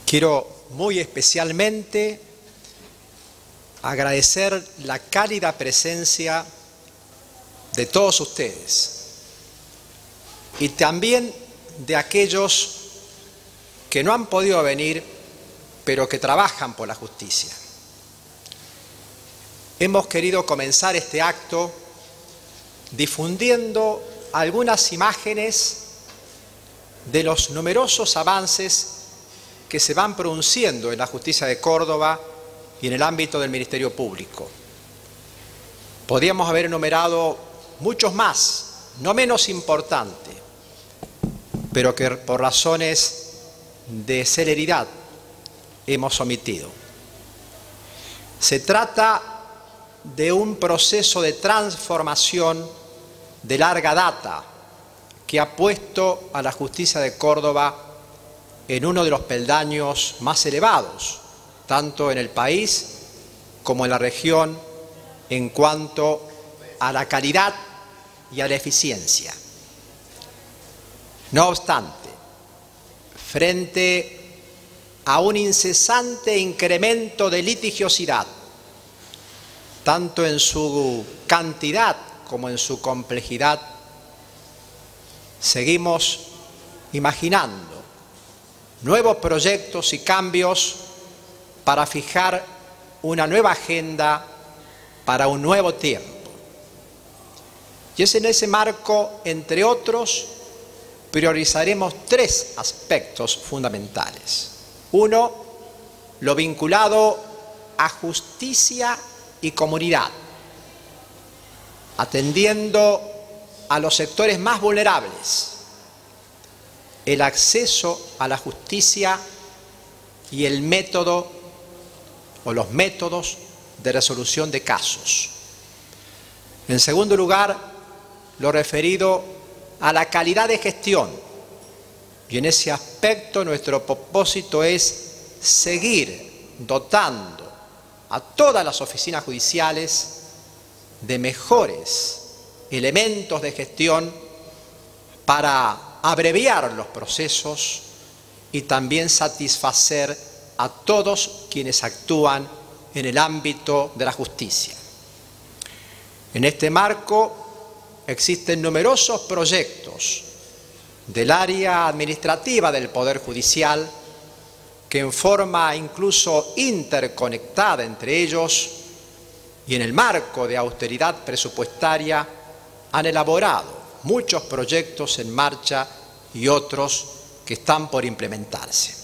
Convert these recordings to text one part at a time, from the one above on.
Quiero muy especialmente agradecer la cálida presencia de todos ustedes y también de aquellos que no han podido venir, pero que trabajan por la justicia. Hemos querido comenzar este acto difundiendo algunas imágenes de los numerosos avances que se van produciendo en la justicia de Córdoba y en el ámbito del Ministerio Público. Podríamos haber enumerado muchos más, no menos importantes, pero que por razones de celeridad hemos omitido. Se trata de un proceso de transformación de larga data que ha puesto a la justicia de Córdoba en uno de los peldaños más elevados, tanto en el país como en la región, en cuanto a la calidad y a la eficiencia. No obstante, frente a un incesante incremento de litigiosidad, tanto en su cantidad como en su complejidad, seguimos imaginando nuevos proyectos y cambios para fijar una nueva agenda para un nuevo tiempo. Y es en ese marco, entre otros, priorizaremos tres aspectos fundamentales. Uno, lo vinculado a justicia y comunidad, atendiendo a los sectores más vulnerables, el acceso a la justicia y el método o los métodos de resolución de casos. En segundo lugar, lo referido a la calidad de gestión. Y en ese aspecto nuestro propósito es seguir dotando a todas las oficinas judiciales de mejores elementos de gestión para abreviar los procesos y también satisfacer a todos quienes actúan en el ámbito de la justicia. En este marco existen numerosos proyectos del área administrativa del Poder Judicial que en forma incluso interconectada entre ellos y en el marco de austeridad presupuestaria han elaborado muchos proyectos en marcha y otros que están por implementarse.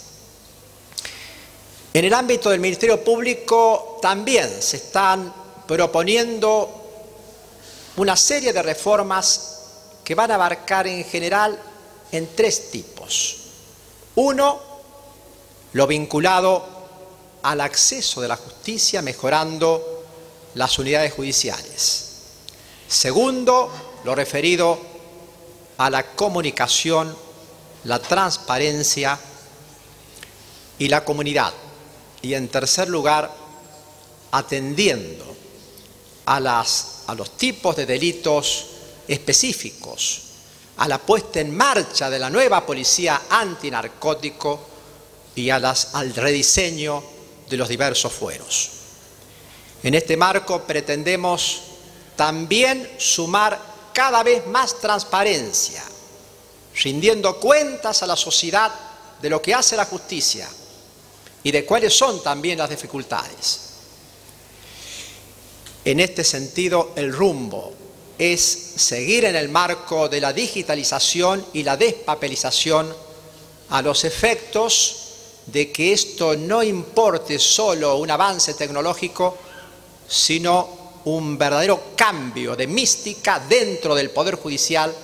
En el ámbito del Ministerio Público también se están proponiendo una serie de reformas que van a abarcar en general en tres tipos. Uno, lo vinculado al acceso de la justicia, mejorando las unidades judiciales. Segundo, lo referido a la comunicación, la transparencia y la comunidad. Y en tercer lugar, atendiendo a los tipos de delitos específicos, a la puesta en marcha de la nueva policía antinarcótico y al rediseño de los diversos fueros. En este marco pretendemos también sumar cada vez más transparencia, rindiendo cuentas a la sociedad de lo que hace la justicia y de cuáles son también las dificultades. En este sentido, el rumbo es seguir en el marco de la digitalización y la despapelización a los efectos de que esto no importe solo un avance tecnológico, sino un verdadero cambio de mística dentro del Poder Judicial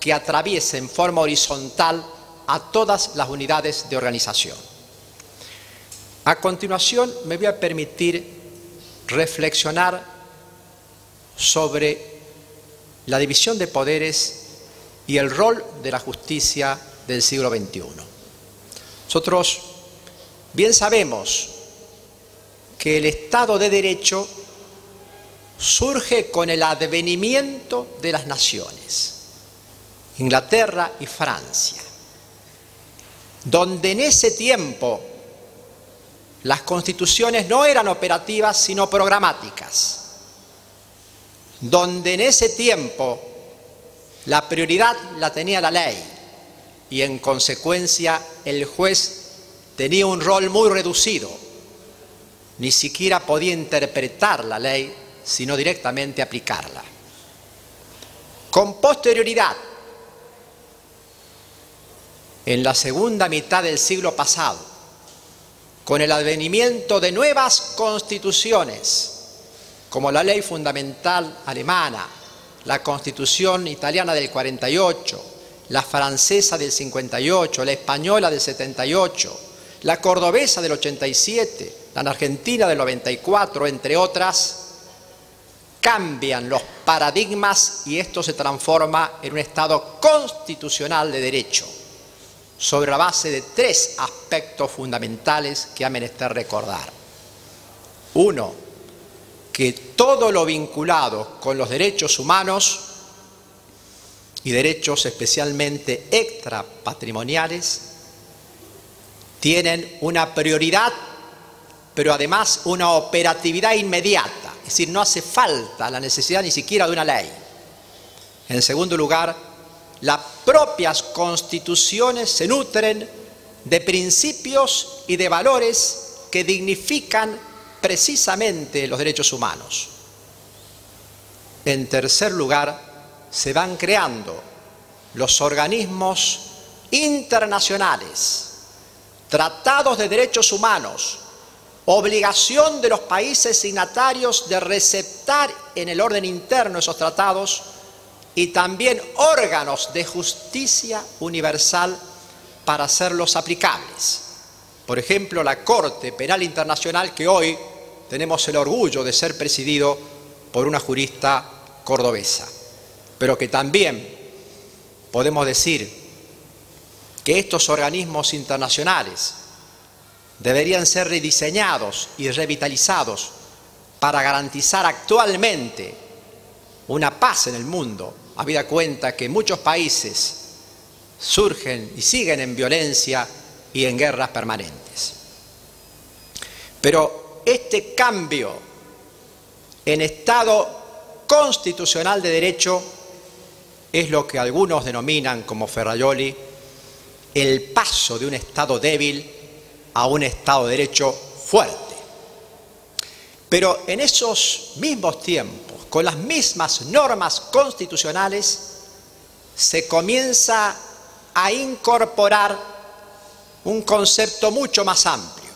que atraviese en forma horizontal a todas las unidades de organización. A continuación, me voy a permitir reflexionar sobre la división de poderes y el rol de la justicia del siglo XXI. Nosotros bien sabemos que el Estado de Derecho surge con el advenimiento de las naciones, Inglaterra y Francia, donde en ese tiempo las constituciones no eran operativas sino programáticas, donde en ese tiempo la prioridad la tenía la ley y en consecuencia el juez tenía un rol muy reducido, ni siquiera podía interpretar la ley sino directamente aplicarla. Con posterioridad, en la segunda mitad del siglo pasado, con el advenimiento de nuevas constituciones, como la Ley Fundamental alemana, la Constitución italiana del 48, la francesa del 58, la española del 78, la cordobesa del 87, la argentina del 94, entre otras, cambian los paradigmas y esto se transforma en un Estado constitucional de derecho, sobre la base de tres aspectos fundamentales que ha menester recordar. Uno, que todo lo vinculado con los derechos humanos y derechos especialmente extrapatrimoniales tienen una prioridad, pero además una operatividad inmediata, es decir, no hace falta la necesidad ni siquiera de una ley. En segundo lugar, las propias constituciones se nutren de principios y de valores que dignifican precisamente los derechos humanos. En tercer lugar, se van creando los organismos internacionales, tratados de derechos humanos, obligación de los países signatarios de receptar en el orden interno esos tratados y también órganos de justicia universal para hacerlos aplicables. Por ejemplo, la Corte Penal Internacional, que hoy tenemos el orgullo de ser presidido por una jurista cordobesa, pero que también podemos decir que estos organismos internacionales deberían ser rediseñados y revitalizados para garantizar actualmente una paz en el mundo, habida cuenta que muchos países surgen y siguen en violencia y en guerras permanentes. Pero este cambio en Estado constitucional de derecho es lo que algunos denominan, como Ferrajoli, el paso de un Estado débil a un Estado de derecho fuerte. Pero en esos mismos tiempos, con las mismas normas constitucionales, se comienza a incorporar un concepto mucho más amplio,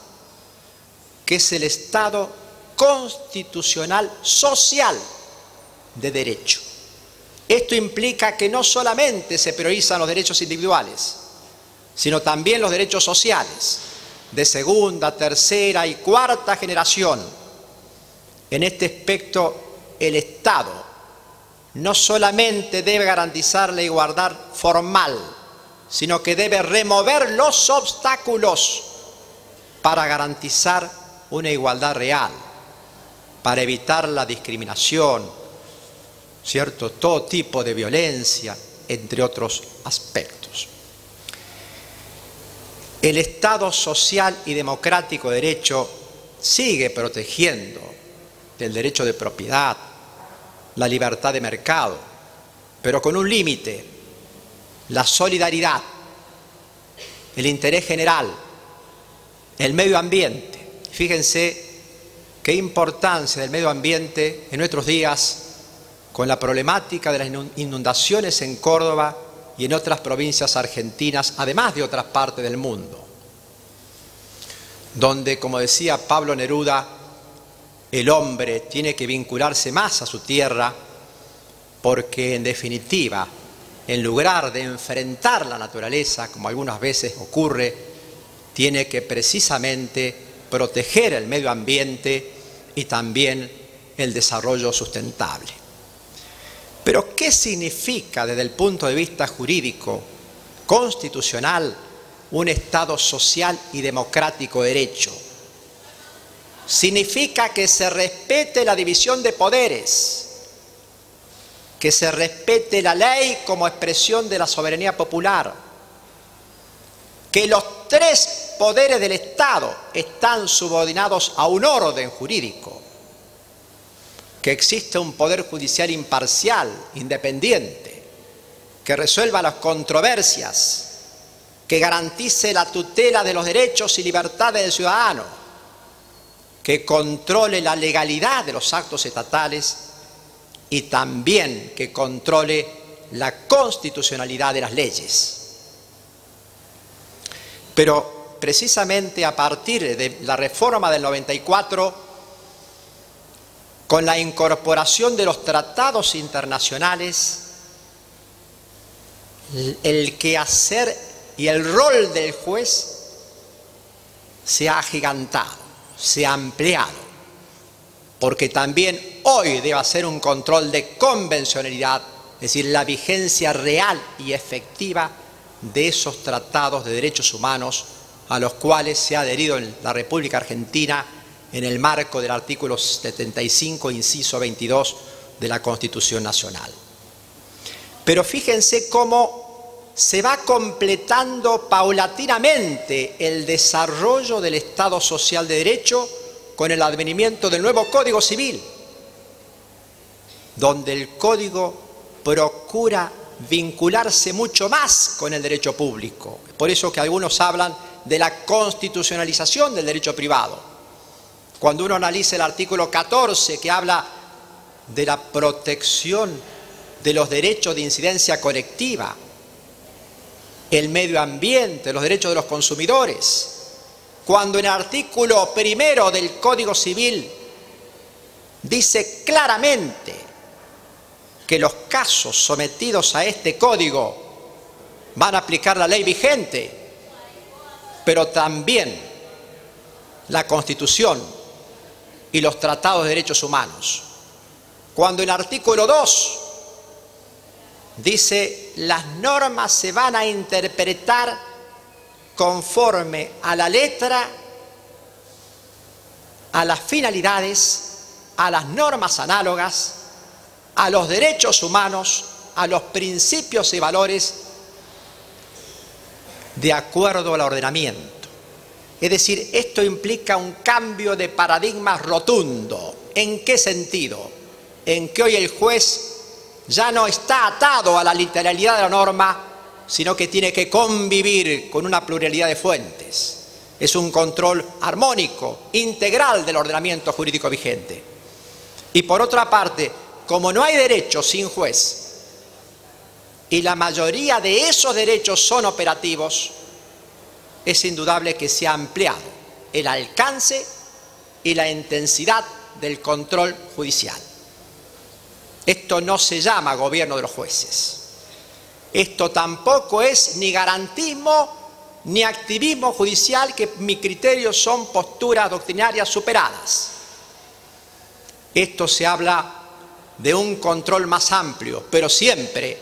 que es el Estado constitucional social de derecho. Esto implica que no solamente se priorizan los derechos individuales, sino también los derechos sociales, de segunda, tercera y cuarta generación. En este aspecto, el Estado no solamente debe garantizar la igualdad formal, sino que debe remover los obstáculos para garantizar una igualdad real, para evitar la discriminación, ¿cierto? Todo tipo de violencia, entre otros aspectos. El Estado social y democrático de derecho sigue protegiendo el derecho de propiedad, la libertad de mercado, pero con un límite: la solidaridad, el interés general, el medio ambiente. Fíjense qué importancia del medio ambiente en nuestros días con la problemática de las inundaciones en Córdoba y en otras provincias argentinas, además de otras partes del mundo, donde, como decía Pablo Neruda, el hombre tiene que vincularse más a su tierra porque, en definitiva, en lugar de enfrentar la naturaleza, como algunas veces ocurre, tiene que precisamente proteger el medio ambiente y también el desarrollo sustentable. Pero, ¿qué significa desde el punto de vista jurídico, constitucional, un Estado social y democrático de derecho? Significa que se respete la división de poderes, que se respete la ley como expresión de la soberanía popular, que los tres poderes del Estado están subordinados a un orden jurídico, que existe un poder judicial imparcial, independiente, que resuelva las controversias, que garantice la tutela de los derechos y libertades del ciudadano, que controle la legalidad de los actos estatales y también que controle la constitucionalidad de las leyes. Pero precisamente a partir de la reforma del 94, con la incorporación de los tratados internacionales, el quehacer y el rol del juez se ha agigantado, se ha ampliado, porque también hoy debe hacer un control de convencionalidad, es decir, la vigencia real y efectiva de esos tratados de derechos humanos a los cuales se ha adherido en la República Argentina en el marco del artículo 75, inciso 22 de la Constitución Nacional. Pero fíjense cómo se va completando paulatinamente el desarrollo del Estado Social de Derecho con el advenimiento del nuevo Código Civil, donde el Código procura vincularse mucho más con el derecho público. Por eso que algunos hablan de la constitucionalización del derecho privado. Cuando uno analiza el artículo 14, que habla de la protección de los derechos de incidencia colectiva, el medio ambiente, los derechos de los consumidores, cuando en el artículo 1 del Código Civil dice claramente que los casos sometidos a este código van a aplicar la ley vigente, pero también la Constitución y los tratados de derechos humanos. Cuando en el artículo 2 dice las normas se van a interpretar conforme a la letra, a las finalidades, a las normas análogas, a los derechos humanos, a los principios y valores de acuerdo al ordenamiento. Es decir, esto implica un cambio de paradigma rotundo. ¿En qué sentido? En que hoy el juez ya no está atado a la literalidad de la norma, sino que tiene que convivir con una pluralidad de fuentes. Es un control armónico, integral del ordenamiento jurídico vigente. Y por otra parte, como no hay derecho sin juez, y la mayoría de esos derechos son operativos, es indudable que se ha ampliado el alcance y la intensidad del control judicial. Esto no se llama gobierno de los jueces. Esto tampoco es ni garantismo ni activismo judicial, que mi criterio son posturas doctrinarias superadas. Esto se habla de un control más amplio, pero siempre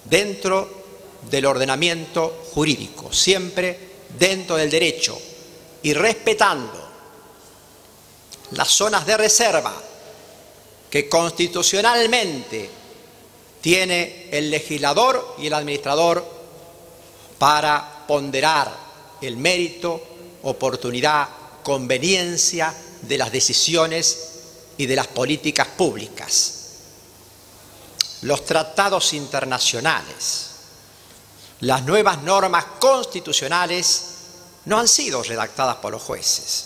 dentro del ordenamiento jurídico, siempre dentro del derecho y respetando las zonas de reserva que constitucionalmente tiene el legislador y el administrador para ponderar el mérito, oportunidad, conveniencia de las decisiones y de las políticas públicas. Los tratados internacionales, las nuevas normas constitucionales no han sido redactadas por los jueces.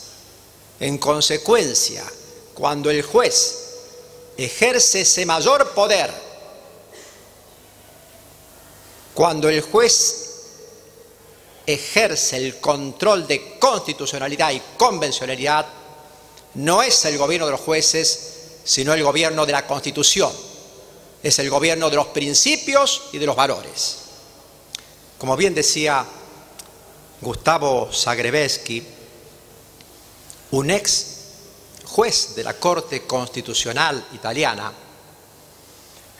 En consecuencia, cuando el juez ejerce ese mayor poder, cuando el juez ejerce el control de constitucionalidad y convencionalidad, no es el gobierno de los jueces, sino el gobierno de la Constitución. Es el gobierno de los principios y de los valores. Como bien decía Gustavo Zagrebelsky, un ex juez de la Corte Constitucional italiana,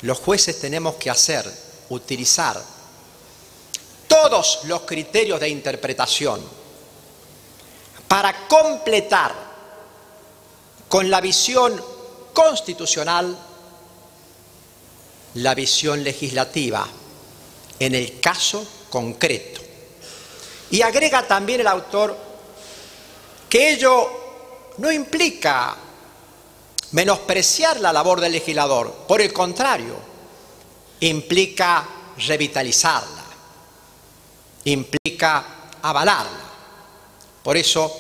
los jueces tenemos que utilizar todos los criterios de interpretación para completar con la visión constitucional la visión legislativa en el caso concreto. Y agrega también el autor que ello no implica menospreciar la labor del legislador, por el contrario, implica revitalizarla, implica avalarla. Por eso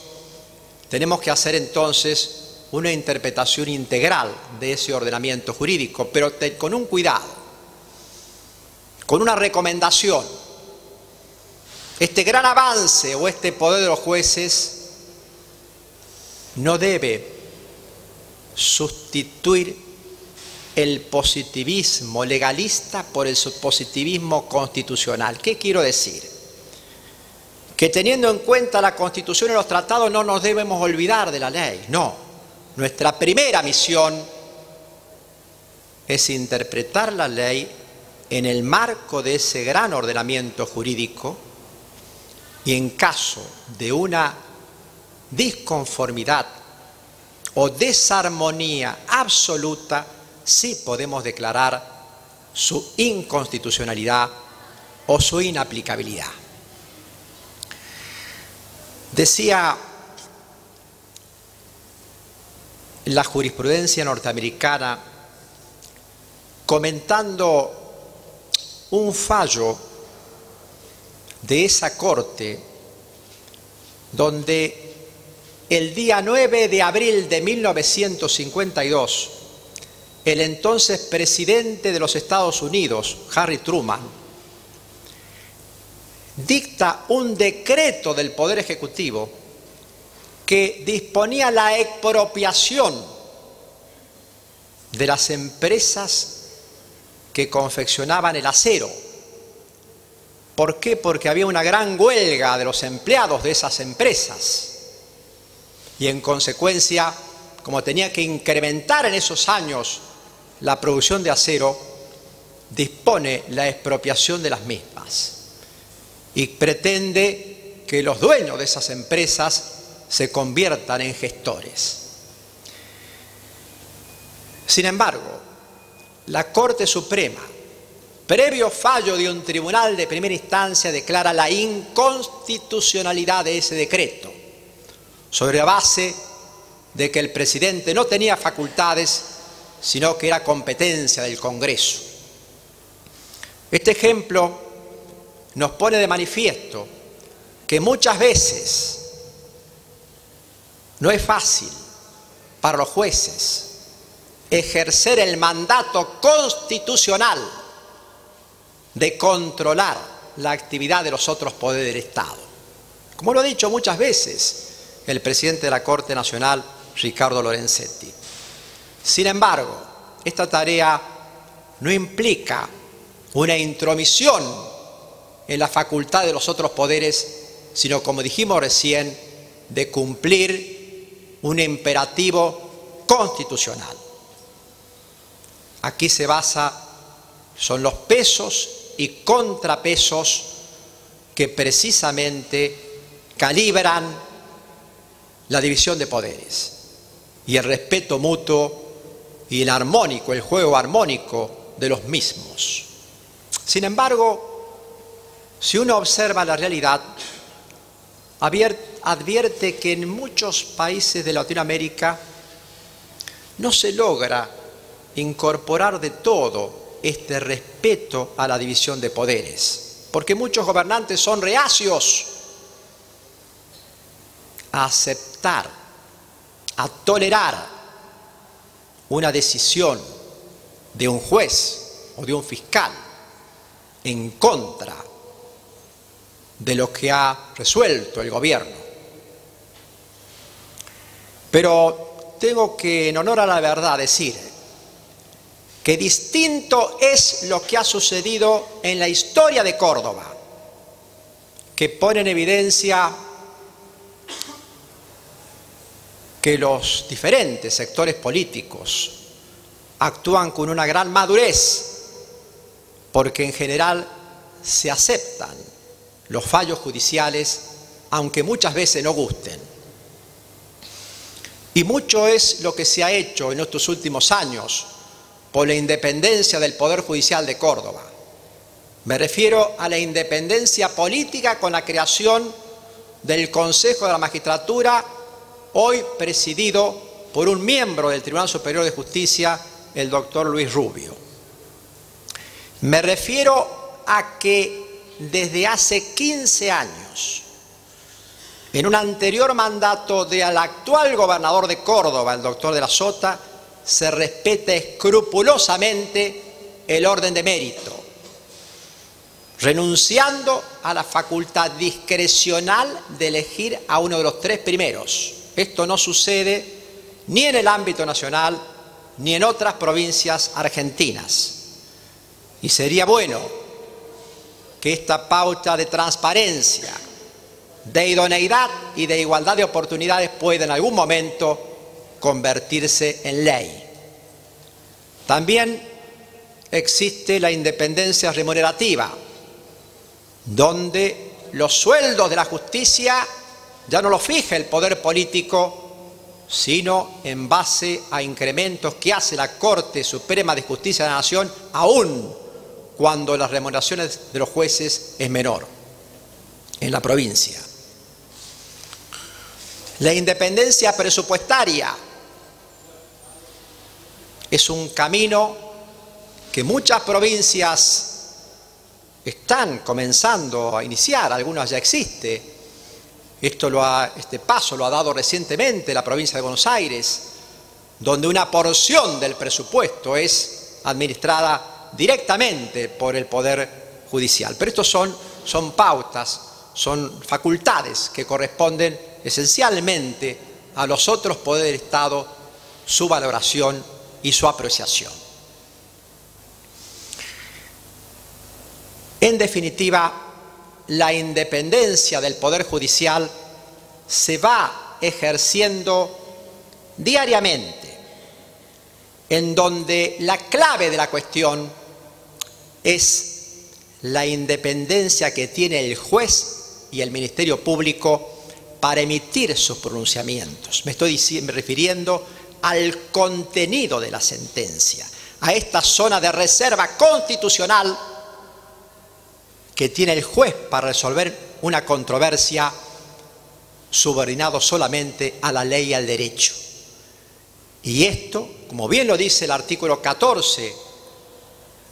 tenemos que hacer entonces una interpretación integral de ese ordenamiento jurídico, pero con un cuidado, con una recomendación. Este gran avance o este poder de los jueces no debe sustituir el positivismo legalista por el positivismo constitucional. ¿Qué quiero decir? Que teniendo en cuenta la Constitución y los tratados no nos debemos olvidar de la ley. No, nuestra primera misión es interpretar la ley en el marco de ese gran ordenamiento jurídico y en caso de una disconformidad o desarmonía absoluta, sí podemos declarar su inconstitucionalidad o su inaplicabilidad. Decía la jurisprudencia norteamericana, comentando un fallo de esa corte, donde el día 9 de abril de 1952, el entonces presidente de los Estados Unidos, Harry Truman, dicta un decreto del Poder Ejecutivo que disponía la expropiación de las empresas que confeccionaban el acero. ¿Por qué? Porque había una gran huelga de los empleados de esas empresas y en consecuencia, como tenía que incrementar en esos años la producción de acero, dispone la expropiación de las mismas y pretende que los dueños de esas empresas se conviertan en gestores. Sin embargo, la Corte Suprema, previo fallo de un tribunal de primera instancia, declara la inconstitucionalidad de ese decreto, sobre la base de que el presidente no tenía facultades, sino que era competencia del Congreso. Este ejemplo nos pone de manifiesto que muchas veces no es fácil para los jueces ejercer el mandato constitucional de controlar la actividad de los otros poderes del Estado. Como lo ha dicho muchas veces el presidente de la Corte Nacional, Ricardo Lorenzetti. Sin embargo, esta tarea no implica una intromisión en la facultad de los otros poderes, sino, como dijimos recién, de cumplir un imperativo constitucional. Aquí se basa, son los pesos y contrapesos que precisamente calibran la división de poderes y el respeto mutuo y el juego armónico de los mismos. Sin embargo, si uno observa la realidad, advierte que en muchos países de Latinoamérica no se logra incorporar de todo este respeto a la división de poderes, porque muchos gobernantes son reacios a aceptar, a tolerar una decisión de un juez o de un fiscal en contra de lo que ha resuelto el gobierno. Pero tengo que, en honor a la verdad, decir que distinto es lo que ha sucedido en la historia de Córdoba, que pone en evidencia que los diferentes sectores políticos actúan con una gran madurez, porque en general se aceptan los fallos judiciales, aunque muchas veces no gusten. Y mucho es lo que se ha hecho en estos últimos años por la independencia del Poder Judicial de Córdoba. Me refiero a la independencia política con la creación del Consejo de la Magistratura, hoy presidido por un miembro del Tribunal Superior de Justicia, el doctor Luis Rubio. Me refiero a que desde hace 15 años, en un anterior mandato del actual gobernador de Córdoba, el doctor de la Sota, se respeta escrupulosamente el orden de mérito, renunciando a la facultad discrecional de elegir a uno de los 3 primeros. Esto no sucede ni en el ámbito nacional ni en otras provincias argentinas. Y sería bueno que esta pauta de transparencia, de idoneidad y de igualdad de oportunidades pueda en algún momento convertirse en ley. También existe la independencia remunerativa, donde los sueldos de la justicia ya no los fija el poder político, sino en base a incrementos que hace la Corte Suprema de Justicia de la Nación, aún cuando las remuneraciones de los jueces es menor en la provincia. La independencia presupuestaria es un camino que muchas provincias están comenzando a iniciar, algunas ya existe. Este paso lo ha dado recientemente la provincia de Buenos Aires, donde una porción del presupuesto es administrada directamente por el Poder Judicial. Pero estos son pautas, son facultades que corresponden esencialmente a los otros poderes del Estado, su valoración y su apreciación. En definitiva, la independencia del Poder Judicial se va ejerciendo diariamente, en donde la clave de la cuestión es la independencia que tiene el juez y el Ministerio Público para emitir sus pronunciamientos. Me estoy refiriendo al contenido de la sentencia, a esta zona de reserva constitucional que tiene el juez para resolver una controversia subordinado solamente a la ley y al derecho. Y esto, como bien lo dice el artículo 14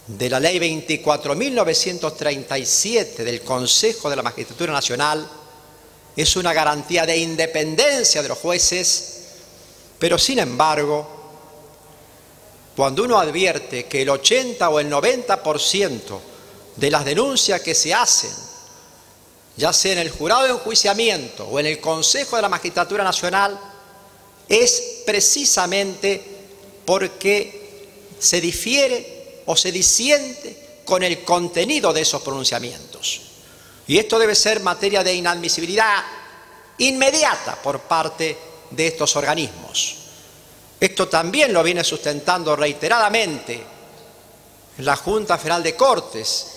de la ley 24.937 del Consejo de la Magistratura Nacional, es una garantía de independencia de los jueces, pero sin embargo, cuando uno advierte que el 80 o el 90% de las denuncias que se hacen, ya sea en el jurado de enjuiciamiento o en el Consejo de la Magistratura Nacional, es precisamente porque se difiere o se disiente con el contenido de esos pronunciamientos. Y esto debe ser materia de inadmisibilidad inmediata por parte de estos organismos. Esto también lo viene sustentando reiteradamente la Junta Federal de Cortes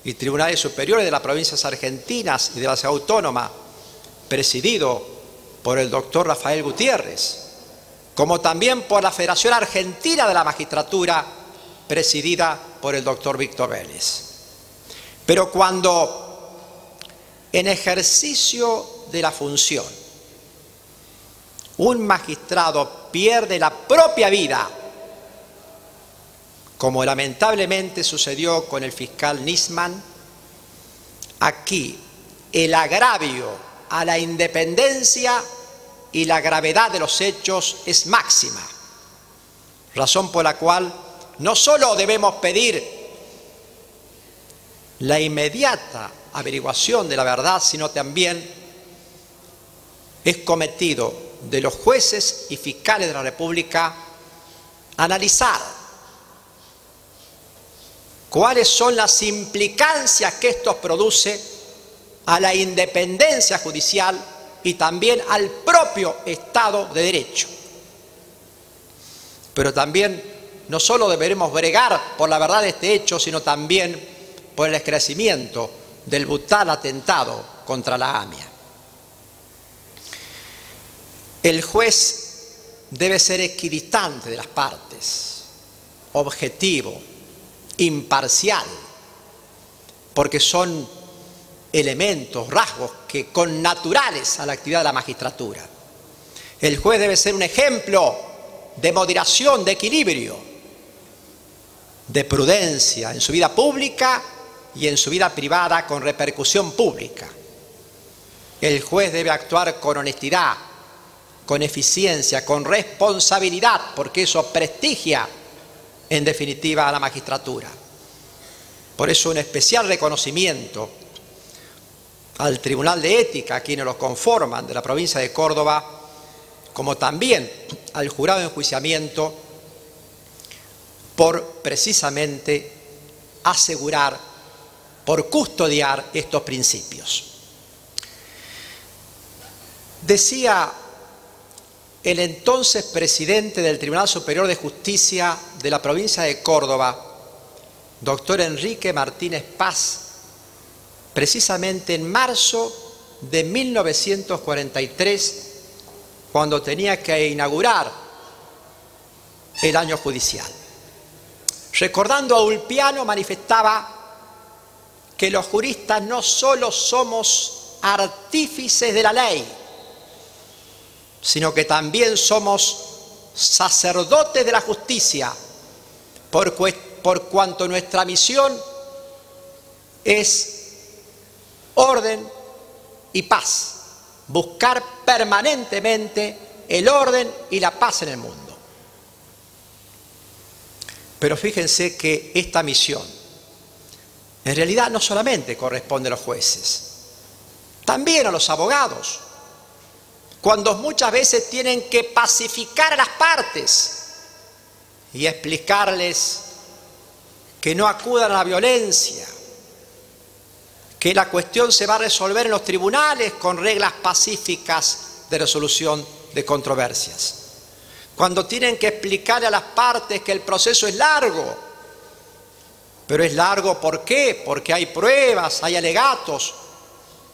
y Tribunales Superiores de las provincias argentinas y de la Ciudad Autónoma, presidido por el doctor Rafael Gutiérrez, como también por la Federación Argentina de la Magistratura, presidida por el doctor Víctor Vélez. Pero cuando en ejercicio de la función un magistrado pierde la propia vida, como lamentablemente sucedió con el fiscal Nisman, aquí el agravio a la independencia y la gravedad de los hechos es máxima, razón por la cual no solo debemos pedir la inmediata averiguación de la verdad, sino también es cometido de los jueces y fiscales de la República analizar cuáles son las implicancias que esto produce a la independencia judicial y también al propio Estado de Derecho. Pero también no solo deberemos bregar por la verdad de este hecho, sino también por el esclarecimiento del brutal atentado contra la AMIA. El juez debe ser equidistante de las partes, objetivo, imparcial, porque son elementos, rasgos que connaturales a la actividad de la magistratura. El juez debe ser un ejemplo de moderación, de equilibrio, de prudencia en su vida pública y en su vida privada con repercusión pública. El juez debe actuar con honestidad, con eficiencia, con responsabilidad, porque eso prestigia, en definitiva, a la magistratura. Por eso un especial reconocimiento al Tribunal de Ética, a quienes lo conforman, de la provincia de Córdoba, como también al jurado de enjuiciamiento, por precisamente asegurar, por custodiar estos principios. Decía el entonces presidente del Tribunal Superior de Justicia de la provincia de Córdoba, doctor Enrique Martínez Paz, precisamente en marzo de 1943, cuando tenía que inaugurar el año judicial. Recordando a Ulpiano, manifestaba que los juristas no solo somos artífices de la ley, sino que también somos sacerdotes de la justicia, por cuanto nuestra misión es orden y paz, buscar permanentemente el orden y la paz en el mundo. Pero fíjense que esta misión en realidad no solamente corresponde a los jueces, también a los abogados, cuando muchas veces tienen que pacificar a las partes y explicarles que no acudan a la violencia, que la cuestión se va a resolver en los tribunales con reglas pacíficas de resolución de controversias. Cuando tienen que explicarle a las partes que el proceso es largo, pero es largo ¿por qué? Porque hay pruebas, hay alegatos,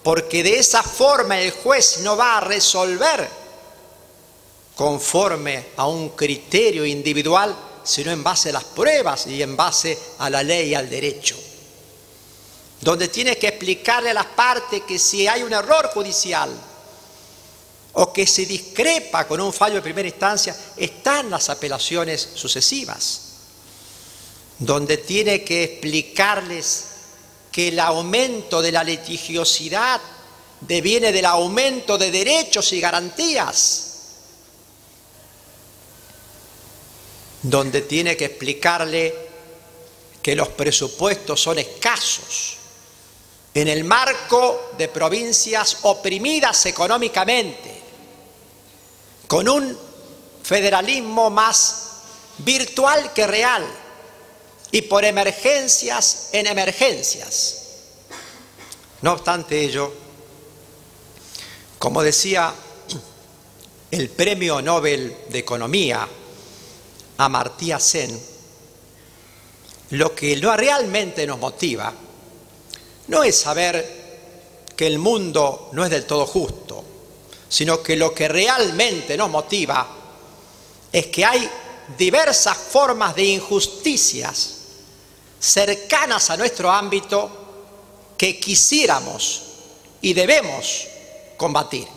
porque de esa forma el juez no va a resolver conforme a un criterio individual, sino en base a las pruebas y en base a la ley y al derecho. Donde tiene que explicarle a las partes que si hay un error judicial o que se discrepa con un fallo de primera instancia, están las apelaciones sucesivas. Donde tiene que explicarles que el aumento de la litigiosidad deviene del aumento de derechos y garantías. Donde tiene que explicarle que los presupuestos son escasos en el marco de provincias oprimidas económicamente, con un federalismo más virtual que real y por emergencias en emergencias. No obstante ello, como decía el Premio Nobel de Economía Amartya Sen, lo que realmente nos motiva no es saber que el mundo no es del todo justo, sino que lo que realmente nos motiva es que hay diversas formas de injusticias cercanas a nuestro ámbito que quisiéramos y debemos combatir.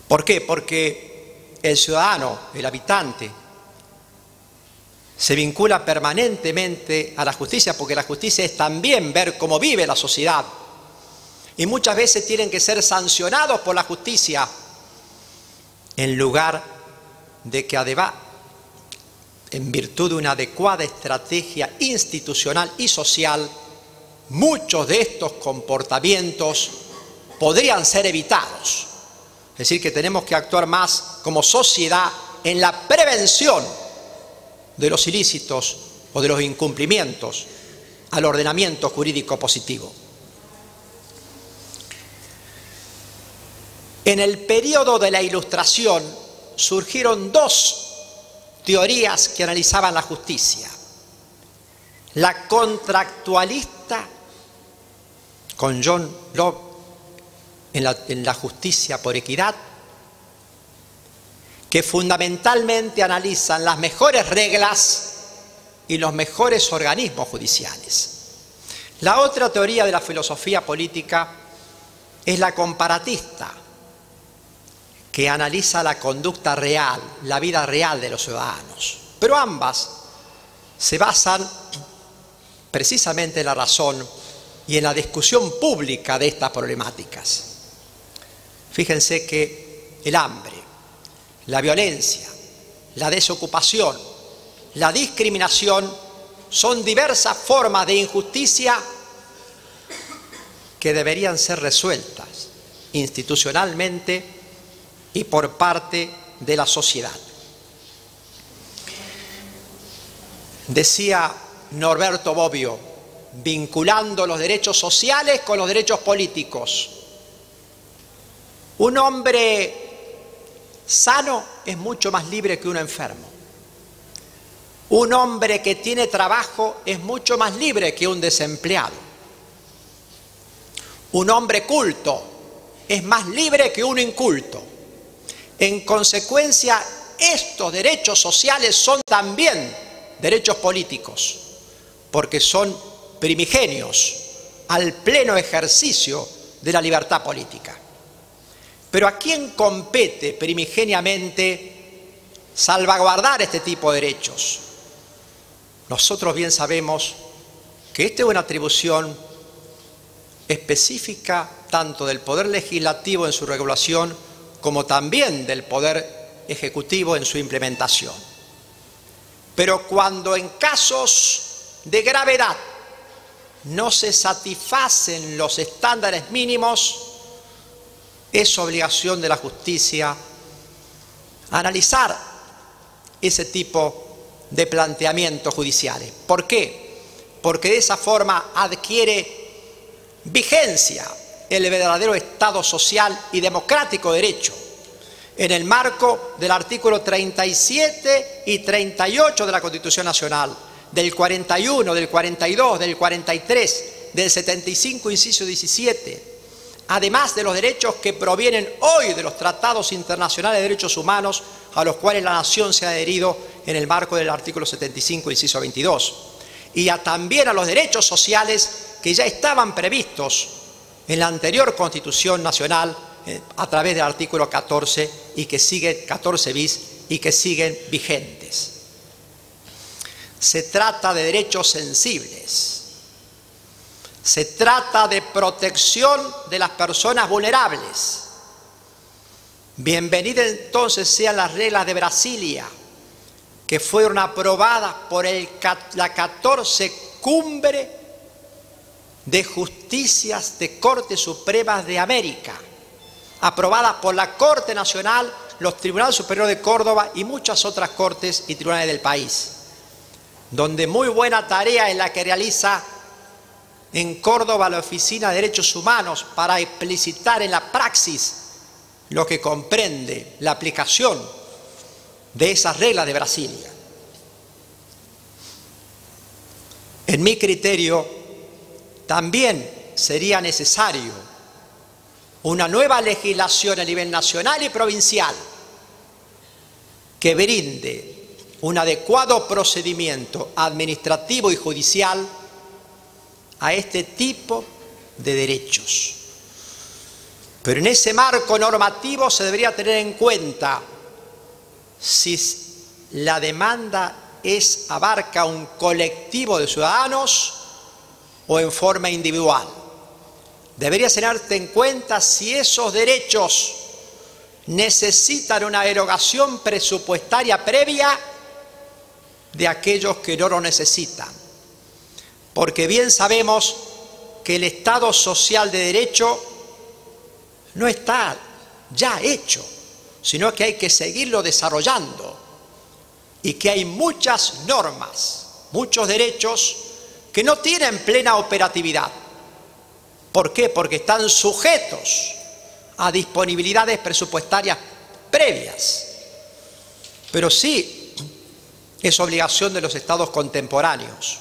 ¿Por qué? Porque el ciudadano, el habitante, se vincula permanentemente a la justicia, porque la justicia es también ver cómo vive la sociedad. Y muchas veces tienen que ser sancionados por la justicia, en lugar de que además, en virtud de una adecuada estrategia institucional y social, muchos de estos comportamientos podrían ser evitados. Es decir, que tenemos que actuar más como sociedad en la prevención de los ilícitos o de los incumplimientos al ordenamiento jurídico positivo. En el periodo de la Ilustración surgieron dos teorías que analizaban la justicia: la contractualista, con John Locke en la justicia por equidad, que fundamentalmente analizan las mejores reglas y los mejores organismos judiciales. La otra teoría de la filosofía política es la comparatista, que analiza la conducta real, la vida real de los ciudadanos. Pero ambas se basan precisamente en la razón y en la discusión pública de estas problemáticas. Fíjense que el hambre, la violencia, la desocupación, la discriminación son diversas formas de injusticia que deberían ser resueltas institucionalmente y por parte de la sociedad. Decía Norberto Bobbio, vinculando los derechos sociales con los derechos políticos: un hombre sano es mucho más libre que un enfermo. Un hombre que tiene trabajo es mucho más libre que un desempleado. Un hombre culto es más libre que un inculto. En consecuencia, estos derechos sociales son también derechos políticos, porque son primigenios al pleno ejercicio de la libertad política. Pero ¿a quién compete primigeniamente salvaguardar este tipo de derechos? Nosotros bien sabemos que esta es una atribución específica tanto del Poder Legislativo en su regulación como también del Poder Ejecutivo en su implementación. Pero cuando en casos de gravedad no se satisfacen los estándares mínimos, es obligación de la justicia analizar ese tipo de planteamientos judiciales. ¿Por qué? Porque de esa forma adquiere vigencia el verdadero Estado social y democrático de derecho, en el marco del artículo 37 y 38 de la Constitución Nacional, del 41, del 42, del 43, del 75, inciso 17, además de los derechos que provienen hoy de los tratados internacionales de derechos humanos a los cuales la nación se ha adherido en el marco del artículo 75, inciso 22, y también a los derechos sociales que ya estaban previstos en la anterior Constitución Nacional a través del artículo 14 y que sigue 14 bis y que siguen vigentes. Se trata de derechos sensibles. Se trata de protección de las personas vulnerables. Bienvenidas entonces sean las reglas de Brasilia, que fueron aprobadas por la 14 Cumbre de Justicias de Cortes Supremas de América, aprobadas por la Corte Nacional, los Tribunales Superiores de Córdoba y muchas otras cortes y tribunales del país, donde muy buena tarea es la que realiza en Córdoba la Oficina de Derechos Humanos para explicitar en la praxis lo que comprende la aplicación de esas reglas de Brasilia. En mi criterio, también sería necesario una nueva legislación a nivel nacional y provincial que brinde un adecuado procedimiento administrativo y judicial a este tipo de derechos. Pero en ese marco normativo se debería tener en cuenta si la demanda abarca un colectivo de ciudadanos o en forma individual. Debería tenerse en cuenta si esos derechos necesitan una erogación presupuestaria previa de aquellos que no lo necesitan. Porque bien sabemos que el Estado social de derecho no está ya hecho, sino que hay que seguirlo desarrollando y que hay muchas normas, muchos derechos que no tienen plena operatividad. ¿Por qué? Porque están sujetos a disponibilidades presupuestarias previas. Pero sí es obligación de los estados contemporáneos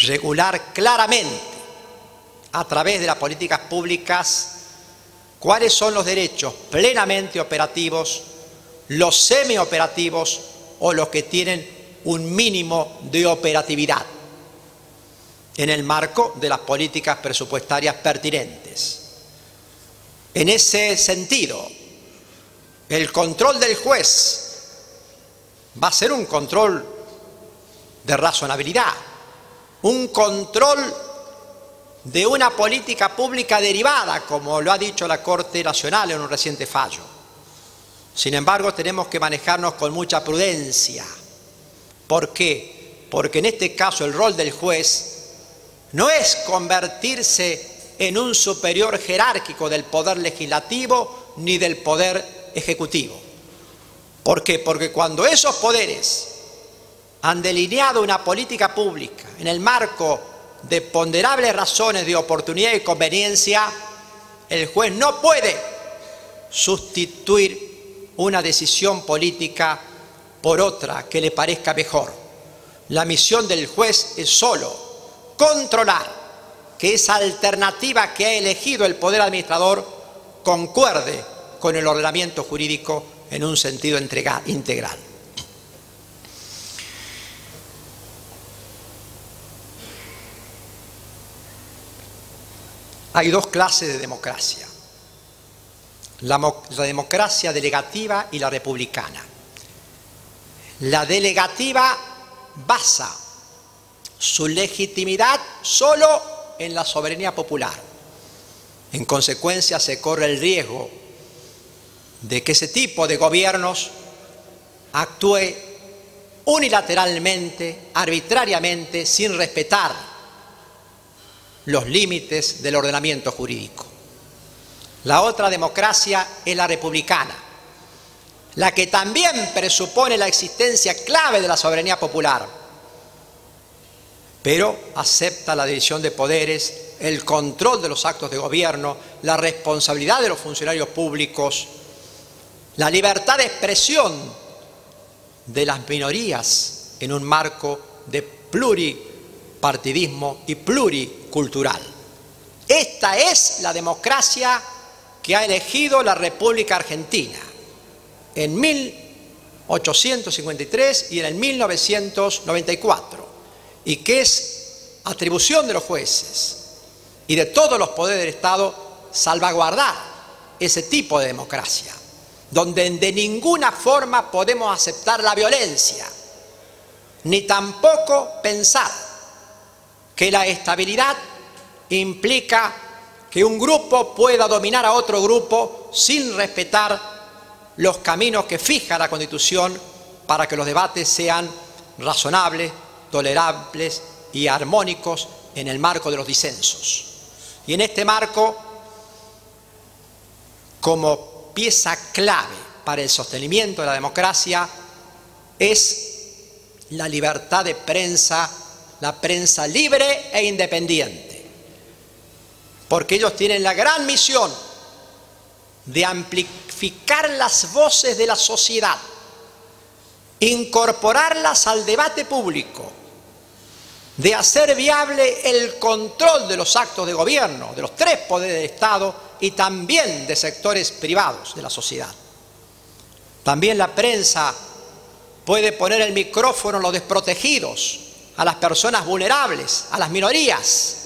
regular claramente a través de las políticas públicas cuáles son los derechos plenamente operativos, los semioperativos o los que tienen un mínimo de operatividad. en el marco de las políticas presupuestarias pertinentes. En ese sentido, el control del juez va a ser un control de razonabilidad, un control de una política pública derivada, como lo ha dicho la Corte Nacional en un reciente fallo. Sin embargo, tenemos que manejarnos con mucha prudencia. ¿Por qué? Porque en este caso el rol del juez no es convertirse en un superior jerárquico del poder legislativo ni del poder ejecutivo. ¿Por qué? Porque cuando esos poderes han delineado una política pública en el marco de ponderables razones de oportunidad y conveniencia, el juez no puede sustituir una decisión política por otra que le parezca mejor. La misión del juez es solo controlar que esa alternativa que ha elegido el poder administrador concuerde con el ordenamiento jurídico en un sentido integral. Hay dos clases de democracia: la democracia delegativa y la republicana. La delegativa basa su legitimidad solo en la soberanía popular. En consecuencia, se corre el riesgo de que ese tipo de gobiernos actúe unilateralmente, arbitrariamente, sin respetar los límites del ordenamiento jurídico. La otra democracia es la republicana, la que también presupone la existencia clave de la soberanía popular, pero acepta la división de poderes, el control de los actos de gobierno, la responsabilidad de los funcionarios públicos, la libertad de expresión de las minorías en un marco de pluripartidismo y pluricultural. Esta es la democracia que ha elegido la República Argentina en 1853 y en el 1994, y que es atribución de los jueces y de todos los poderes del Estado salvaguardar ese tipo de democracia, donde de ninguna forma podemos aceptar la violencia, ni tampoco pensar que la estabilidad implica que un grupo pueda dominar a otro grupo sin respetar los caminos que fija la Constitución para que los debates sean razonables, tolerables y armónicos en el marco de los disensos. Y en este marco, como pieza clave para el sostenimiento de la democracia, es la libertad de prensa, la prensa libre e independiente, porque ellos tienen la gran misión de amplificar las voces de la sociedad, incorporarlas al debate público, de hacer viable el control de los actos de gobierno, de los tres poderes del Estado y también de sectores privados de la sociedad. También la prensa puede poner el micrófono a los desprotegidos, a las personas vulnerables, a las minorías.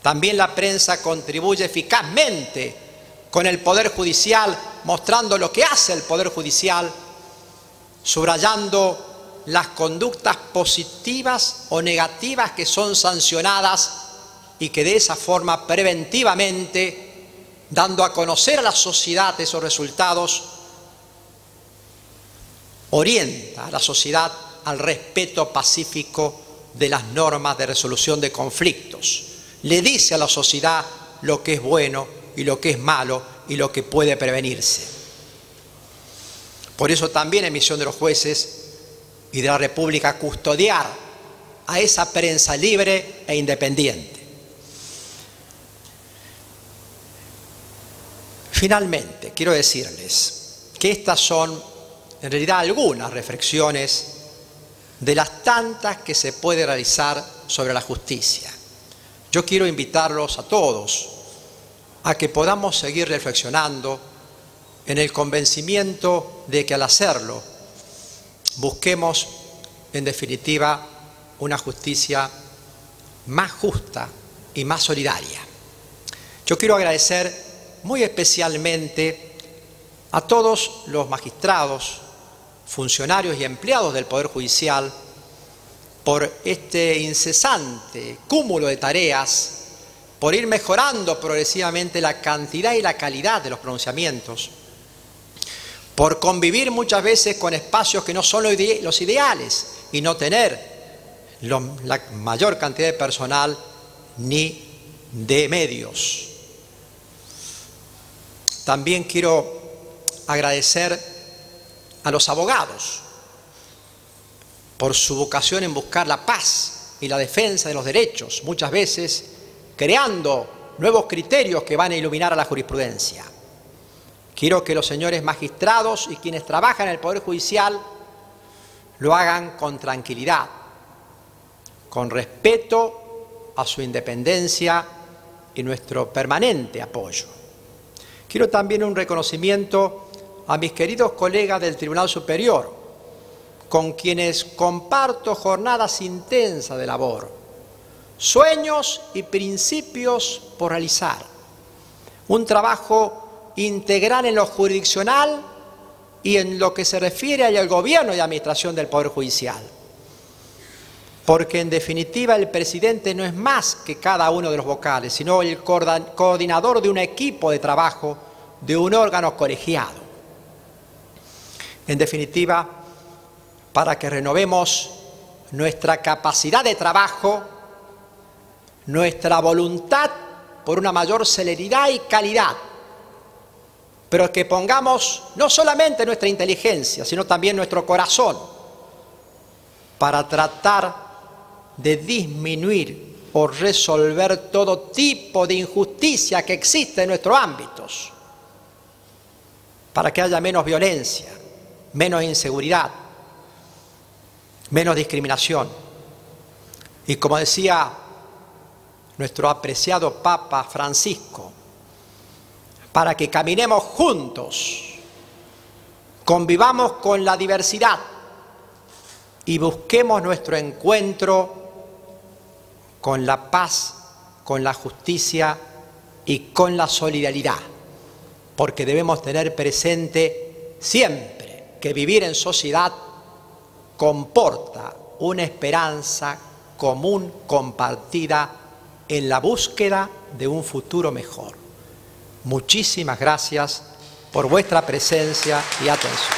También la prensa contribuye eficazmente con el Poder Judicial, mostrando lo que hace el Poder Judicial, subrayando las conductas positivas o negativas que son sancionadas y que de esa forma preventivamente, dando a conocer a la sociedad esos resultados, orienta a la sociedad al respeto pacífico de las normas de resolución de conflictos. Le dice a la sociedad lo que es bueno y lo que es malo y lo que puede prevenirse. Por eso también es misión de los jueces y de la República custodiar a esa prensa libre e independiente. Finalmente, quiero decirles que estas son en realidad algunas reflexiones de las tantas que se puede realizar sobre la justicia. Yo quiero invitarlos a todos a que podamos seguir reflexionando en el convencimiento de que al hacerlo busquemos, en definitiva, una justicia más justa y más solidaria. Yo quiero agradecer muy especialmente a todos los magistrados, funcionarios y empleados del Poder Judicial por este incesante cúmulo de tareas, por ir mejorando progresivamente la cantidad y la calidad de los pronunciamientos, por convivir muchas veces con espacios que no son los ideales y no tener la mayor cantidad de personal ni de medios. También quiero agradecer a los abogados por su vocación en buscar la paz y la defensa de los derechos, muchas veces creando nuevos criterios que van a iluminar a la jurisprudencia. Quiero que los señores magistrados y quienes trabajan en el Poder Judicial lo hagan con tranquilidad, con respeto a su independencia y nuestro permanente apoyo. Quiero también un reconocimiento a mis queridos colegas del Tribunal Superior, con quienes comparto jornadas intensas de labor, sueños y principios por realizar, un trabajo integral en lo jurisdiccional y en lo que se refiere al gobierno y administración del Poder Judicial. Porque en definitiva el presidente no es más que cada uno de los vocales, sino el coordinador de un equipo de trabajo, de un órgano colegiado. En definitiva, para que renovemos nuestra capacidad de trabajo, nuestra voluntad por una mayor celeridad y calidad, pero que pongamos no solamente nuestra inteligencia, sino también nuestro corazón para tratar de disminuir o resolver todo tipo de injusticia que existe en nuestros ámbitos, para que haya menos violencia, menos inseguridad, menos discriminación. Y como decía nuestro apreciado Papa Francisco, para que caminemos juntos, convivamos con la diversidad y busquemos nuestro encuentro con la paz, con la justicia y con la solidaridad, porque debemos tener presente siempre que vivir en sociedad comporta una esperanza común compartida en la búsqueda de un futuro mejor. Muchísimas gracias por vuestra presencia y atención.